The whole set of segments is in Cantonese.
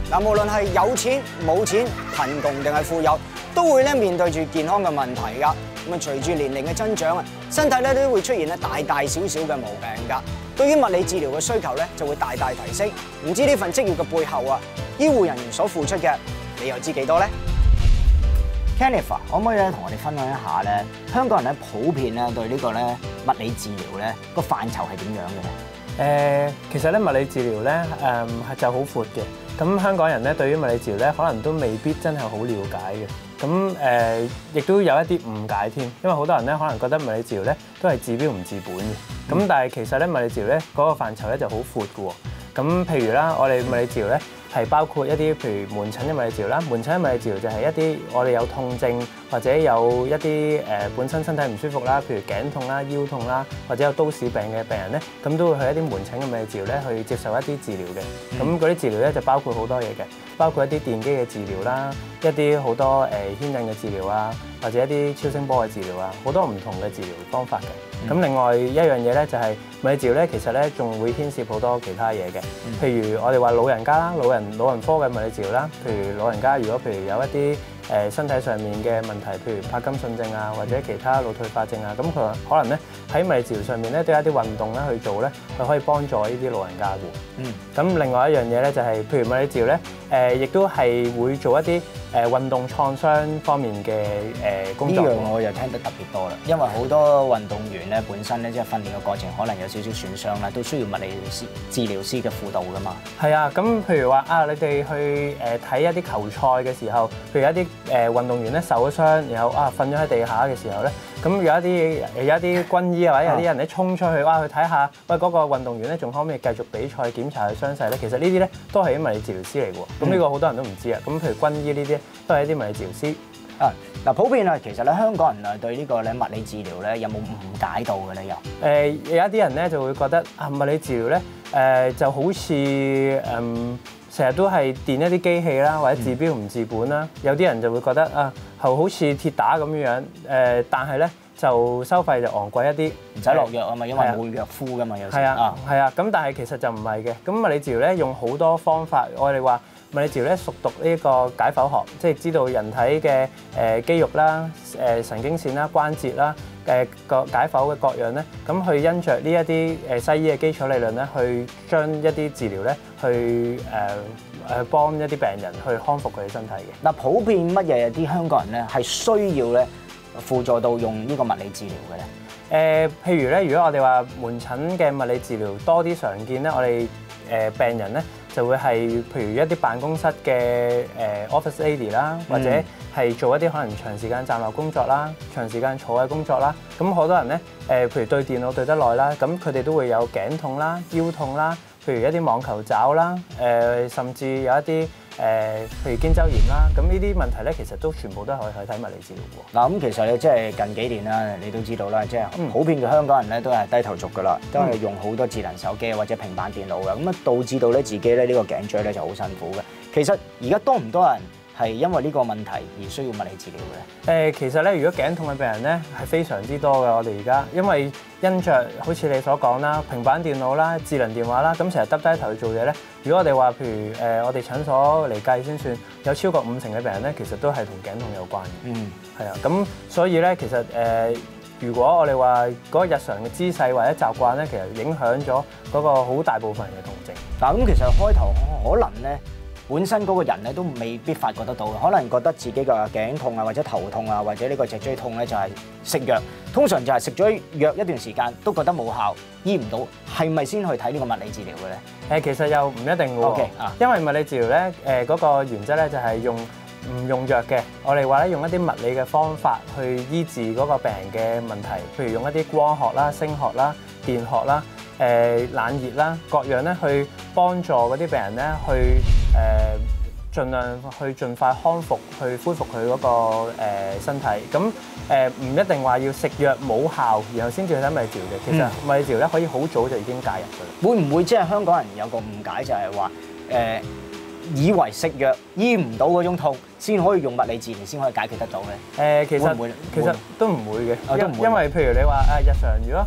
嗱，無論係有錢冇錢、貧窮定係富有，都會咧面對住健康嘅問題㗎。咁啊，隨住年齡嘅增長啊，身體咧都會出現咧大大小小嘅毛病㗎。對於物理治療嘅需求咧，就會大大提升。唔知呢份職業嘅背後啊，醫護人員所付出嘅，你又知幾多咧 ？Kenneth， 可唔可以咧同我哋分享一下咧？香港人咧普遍咧對呢個咧物理治療咧個範疇係點樣嘅咧？其實咧物理治療咧就好闊嘅。咁香港人咧對於物理治療咧可能都未必真係好了解嘅。咁亦都有一啲誤解添，因為好多人咧可能覺得物理治療咧都係治標唔治本嘅。咁但係其實咧物理治療咧嗰個範疇咧就好闊嘅喎。咁譬如啦，我哋物理治療咧係包括一啲譬如門診嘅物理治療啦。門診嘅物理治療就係一啲我哋有痛症或者有一啲本身身體唔舒服啦，譬如頸痛啦、腰痛啦，或者有都市病嘅病人咧，咁都會去一啲門診嘅物理治療咧去接受一啲治療嘅。咁嗰啲治療咧就包括好多嘢嘅，包括一啲電擊嘅治療啦，一啲好多牽引嘅治療啊，或者一啲超聲波嘅治療啊，好多唔同嘅治療方法嘅。咁另外一樣嘢咧就係物理治療咧，其實咧仲會牽涉好多其他嘢嘅，譬如我哋話老人家啦，老人科嘅物理治療啦，譬如老人家如果譬如有一啲身體上面嘅問題，譬如帕金遜症啊，或者其他腦退化症啊，咁佢可能咧喺物理治療上面咧都有一啲運動咧去做咧，佢可以幫助呢啲老人家嘅。咁另外一樣嘢咧就係譬如物理治療咧，亦都係會做一啲運動創傷方面嘅工作。呢樣我就聽得特別多啦，因為好多運動員咧本身咧即係訓練嘅過程可能有少少損傷啦，都需要物理治療師嘅輔導噶嘛。係啊，咁譬如話啊，你哋去睇一啲球賽嘅時候，譬如一啲運動員咧受咗傷，然後啊瞓咗喺地下嘅時候咧，咁有一啲軍醫或者有啲人咧衝出去，哇去睇下，喂嗰個運動員咧仲可唔可以繼續比賽，檢查佢傷勢咧？其實呢啲咧都係啲物理治療師嚟嘅喎。咁呢個好多人都唔知啊。咁譬如軍醫呢啲都係一啲物理治療師。啊嗱，普遍啊，其實咧香港人啊對呢個咧物理治療咧有冇誤解到嘅咧又？有一啲人咧就會覺得啊物理治療咧就好似成日都係電一啲機器啦，或者治標唔治本啦。有啲人就會覺得啊好似鐵打咁樣但係咧就收費就昂貴一啲，唔使落藥啊嘛，因為冇藥敷噶嘛，有時。係啊，咁但係其實就唔係嘅。咁物理治療咧用好多方法，我哋話物理治療咧熟讀呢個解剖學，即係知道人體嘅肌肉啦、神經線啦、關節啦個解剖嘅各樣咧，咁去因着呢一啲西醫嘅基礎理論咧，去將一啲治療咧去幫一啲病人去康復佢嘅身體嘅。嗱，普遍乜嘢啲香港人咧係需要咧輔助到用呢個物理治療嘅咧？譬如咧，如果我哋話門診嘅物理治療多啲常見咧，我哋病人咧就會係譬如一啲辦公室嘅office lady 啦，或者係做一啲可能長時間站立工作啦、長時間坐嘅工作啦。咁好多人咧譬如對電腦對得耐啦，咁佢哋都會有頸痛啦、腰痛啦，譬如一啲網球肘啦，甚至有一啲譬如肩周炎啦，咁呢啲問題咧，其實都全部都係可以去睇物理治療嘅。嗱，咁其實你即係近幾年啦，你都知道啦，即係普遍嘅香港人咧都係低頭族噶啦，都係用好多智能手機或者平板電腦嘅，咁啊導致到咧自己咧呢個頸椎咧就好辛苦嘅。其實而家多唔多人係因為呢個問題而需要物理治療嘅咧？其實咧，如果頸痛嘅病人咧係非常之多嘅，我哋而家因為因着好似你所講啦，平板電腦啦、智能電話啦，咁成日耷低頭去做嘢咧。如果我哋話譬如我哋診所嚟計先算，有超過50%嘅病人咧，其實都係同頸痛有關嘅。係啊，咁所以咧，其實如果我哋話嗰個日常嘅姿勢或者習慣咧，其實影響咗嗰個好大部分人嘅痛症。嗱，咁其實開頭可能咧，本身嗰個人咧都未必發覺得到嘅，可能覺得自己嘅頸痛啊，或者頭痛啊，或者呢個脊椎痛咧，就係食藥。通常就係食咗藥一段時間都覺得冇效，醫唔到，係咪先去睇呢個物理治療嘅咧？其實又唔一定嘅喎，因為物理治療咧，嗰個原則咧就係唔用藥嘅。我哋話咧用一啲物理嘅方法去醫治嗰個病人嘅問題，譬如用一啲光學啦、聲學啦、電學啦、冷熱啦各樣咧，去幫助嗰啲病人咧去盡量去盡快康復，去恢復佢嗰個身體。咁唔一定話要食藥冇效，然後先至去睇物理治療嘅。其實物理治療咧可以好早就已經介入㗎啦。會唔會即係香港人有個誤解，就係話以為食藥醫唔到嗰種痛，先可以用物理治療先可以解決得到咧？其實都唔會嘅，因為譬如你話日常如果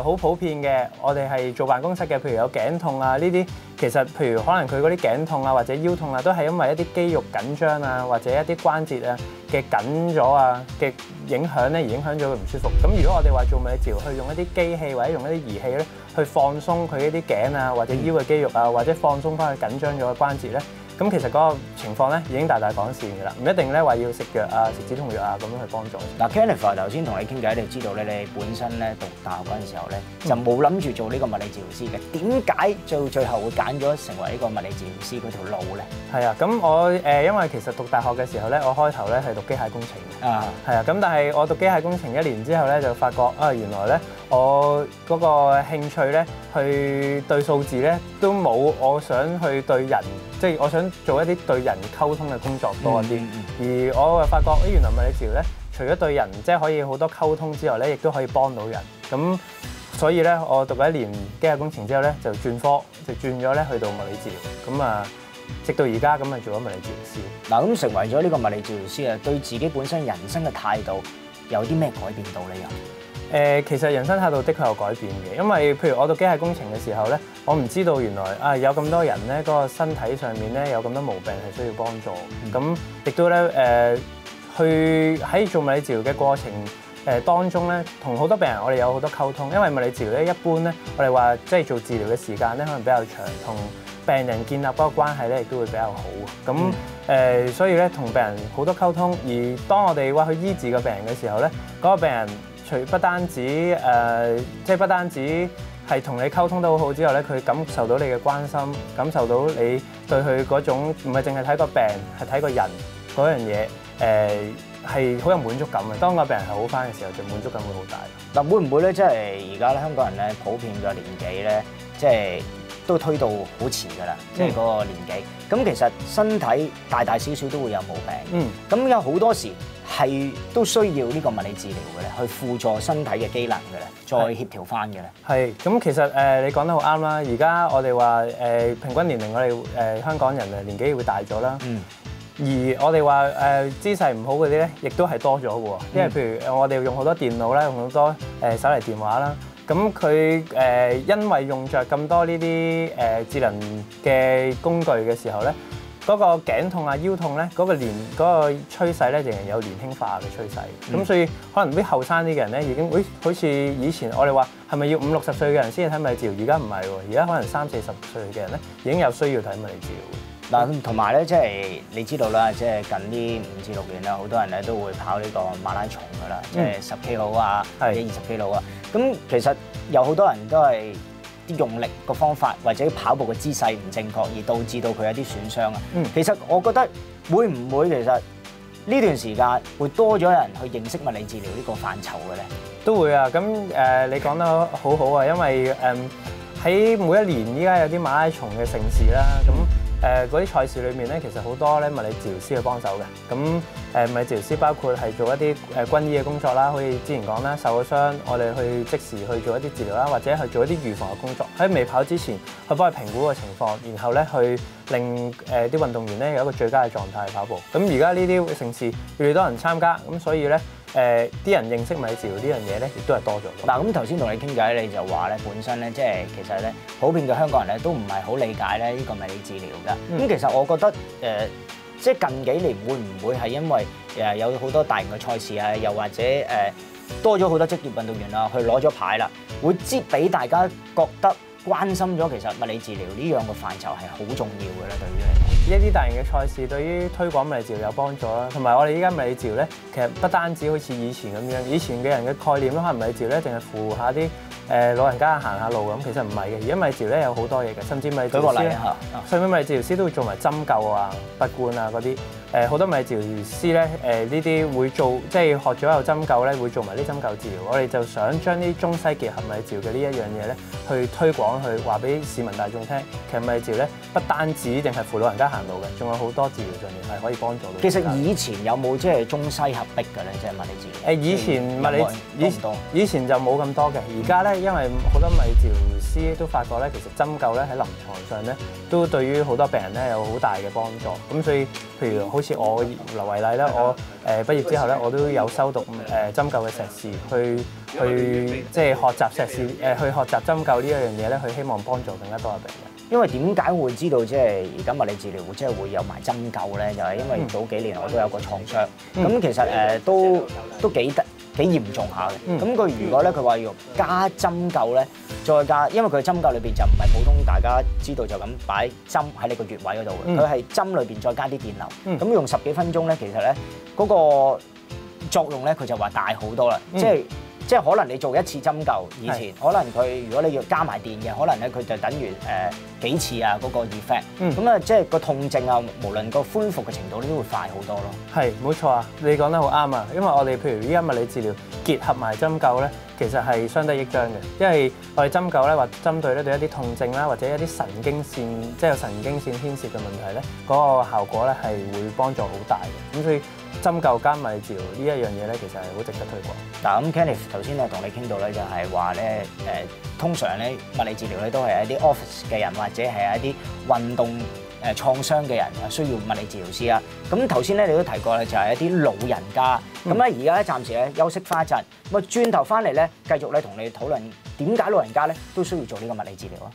好普遍嘅，我哋係做辦公室嘅，譬如有頸痛啊呢啲，其實譬如可能佢嗰啲頸痛啊或者腰痛啊，都係因為一啲肌肉緊張啊或者一啲關節啊嘅緊咗啊嘅影響咧，而影響咗佢唔舒服。咁如果我哋話做物理治療，去用一啲機器或者用一啲儀器咧，去放鬆佢一啲頸啊或者腰嘅肌肉啊，或者放鬆翻佢緊張咗嘅關節咧。咁其實嗰個情況咧已經大大改善㗎啦，唔一定咧話要食藥啊、食止痛藥啊咁樣去幫助。嗱 Jennifer 頭先同你傾偈，你知道咧，你本身咧讀大學嗰陣時候咧就冇諗住做呢個物理治療師嘅，點解到最後會揀咗成為呢個物理治療師嗰條路咧？係啊，咁我因為其實讀大學嘅時候咧，我開頭咧係讀機械工程嘅，係啊，咁但係我讀機械工程1年之後咧，就發覺啊，原來咧我嗰個興趣咧去對數字咧都冇我想去對人，即係我想做一啲對人溝通嘅工作多啲，而我又發覺原來物理治療咧，除咗對人即係可以好多溝通之外咧，亦都可以幫到人。咁所以咧，我讀咗1年機械工程之後咧，就轉科，就轉咗咧去到物理治療。咁啊，直到而家咁啊做咗物理治療師。嗱，咁成為咗呢個物理治療師啊，對自己本身人生嘅態度有啲咩改變到咧？其實人生態度的確有改變嘅，因為譬如我讀機械工程嘅時候咧，我唔知道原來啊有咁多人咧嗰個身體上面咧有咁多毛病係需要幫助，咁亦都咧去喺做物理治療嘅過程當中咧，同好多病人我哋有好多溝通，因為物理治療咧一般咧我哋話即係做治療嘅時間咧可能比較長，同病人建立嗰個關係咧亦都會比較好，咁所以咧同病人好多溝通，而當我哋話去醫治個病人嘅時候咧，嗰個病人不單止即係不單止係同你溝通得好好之後咧，佢感受到你嘅關心，感受到你對佢嗰種唔係淨係睇個病，係睇個人嗰樣嘢，係好有滿足感嘅。當個病人係好返嘅時候，就滿足感會好大。嗱，會唔會咧？即係而家咧，香港人咧普遍嘅年紀咧，即係都推到好遲㗎啦，即係嗰個年紀。咁其實身體大大小小都會有毛病。咁有好多時係都需要呢個物理治療嘅咧，去輔助身體嘅機能嘅咧，再協調翻嘅咧。係，咁其實你講得好啱啦。而家我哋話平均年齡，我哋香港人年紀會大咗啦。而我哋話姿勢唔好嗰啲咧，亦都係多咗嘅喎。因為譬如我哋用好多電腦啦，用好多手提電話啦。咁佢因為用着咁多呢啲智能嘅工具嘅時候咧，嗰個頸痛啊、腰痛咧，嗰個趨勢咧，仍然有年輕化嘅趨勢。咁所以可能啲後生啲嘅人咧，已經好似以前我哋話係咪要50、60歲嘅人先至睇物理治療？而家唔係喎，而家可能30、40歲嘅人咧，已經有需要睇物理治療。嗱，同埋咧，即係你知道啦，即係近呢5至6年啦，好多人咧都會跑呢個馬拉松㗎啦，即係10 km啊，或者20 km啊。咁其實有好多人都係啲用力個方法或者跑步嘅姿勢唔正確，而導致到佢有啲損傷啊。其實我覺得會唔會其實呢段時間會多咗人去認識物理治療呢個範疇嘅咧？都會啊。咁你講得好好啊，因為喺每一年依家有啲馬拉松嘅盛事啦，咁嗰啲賽事裏面咧，其實好多咧物理治療師去幫手嘅。咁物理治療師包括係做一啲軍醫嘅工作啦，好似之前講啦，受咗傷，我哋去即時去做一啲治療啦，或者去做一啲預防嘅工作。喺未跑之前，去幫佢評估個情況，然後咧去令啲運動員咧有一個最佳嘅狀態去跑步。咁而家呢啲盛事越嚟越多人參加，咁所以咧啲人認識物理治療呢樣嘢咧，亦都係多咗。嗱，咁頭先同你傾偈，你就話咧，本身咧即係其實咧，普遍嘅香港人咧都唔係好理解咧呢個物理治療㗎。咁其實我覺得即係近幾年會唔會係因為有好多大型嘅賽事啊，又或者多咗好多職業運動員啊去攞咗牌啦，會俾大家覺得關心咗其實物理治療呢樣嘅範疇係好重要嘅咧，對於你講。一啲大型嘅賽事對於推廣物理治療有幫助啦，同埋我哋依家物理治療咧，其實不單止好似以前咁樣，以前嘅人嘅概念咯，可能物理治療咧淨係扶下啲老人家行下路咁，其實唔係嘅。而家物理治療咧有好多嘢嘅，甚至物理治療師咧，甚至物理治療師都會做埋針灸啊、拔罐啊嗰啲。好多物理治療師咧，呢啲會做，即係學咗有針灸咧，會做埋啲針灸治療。我哋就想將啲中西結合物理治療嘅呢一樣嘢咧，去推廣，去話俾市民大眾聽。其實物理治療咧，不單止淨係扶老人家行路嘅，仲有好多治療上面係可以幫助到。其實以前有冇即係中西合璧嘅咧？即係物理治療。以前就冇咁多嘅，而家咧因為好多物理治療師都發覺咧，其實針灸咧喺臨床上咧，都對於好多病人咧有好大嘅幫助。咁所以，譬如好似我為例啦，我畢業之後咧，我都有修讀針灸嘅碩士，去即係學習碩士去學習針灸呢一樣嘢咧，去希望幫助更加多嘅病人。因為點解會知道即係而家物理治療即係會有埋針灸咧？就係因為早幾年我都有個創傷，咁其實都幾嚴重下嘅。咁佢如果咧佢話要加針灸咧，再加，因為佢針灸裏邊就唔係普通大家知道就咁擺針喺你個穴位嗰度嘅，佢係針裏邊再加啲電流，咁用10幾分鐘咧，其實咧嗰個作用咧佢就話大好多啦，即係可能你做一次針灸，以前可能佢如果你要加埋電嘅，可能咧佢就等於幾次啊嗰個 effect，咁啊即係個痛症啊，無論個恢復嘅程度都會快好多咯。係冇錯啊，你講得好啱啊，因為我哋譬如依家物理治療結合埋針灸咧，其實係相得益彰嘅，因為我哋針灸咧或針對咧對一啲痛症啦，或者一啲神經線即係有神經線牽涉嘅問題咧，嗰個效果咧係會幫助好大嘅。咁所以針灸加物理治療呢一樣嘢咧，其實係好值得推廣。嗱咁 Kenneth 頭先咧同你傾到咧，就係話咧通常咧物理治療咧都係一啲 office 嘅人或者係一啲運動創傷嘅人需要物理治療師啊。咁頭先咧你都提過咧，就係一啲老人家。咁咧而家咧暫時咧休息翻一陣，咁啊轉頭翻嚟咧繼續咧同你討論點解老人家咧都需要做呢個物理治療啊。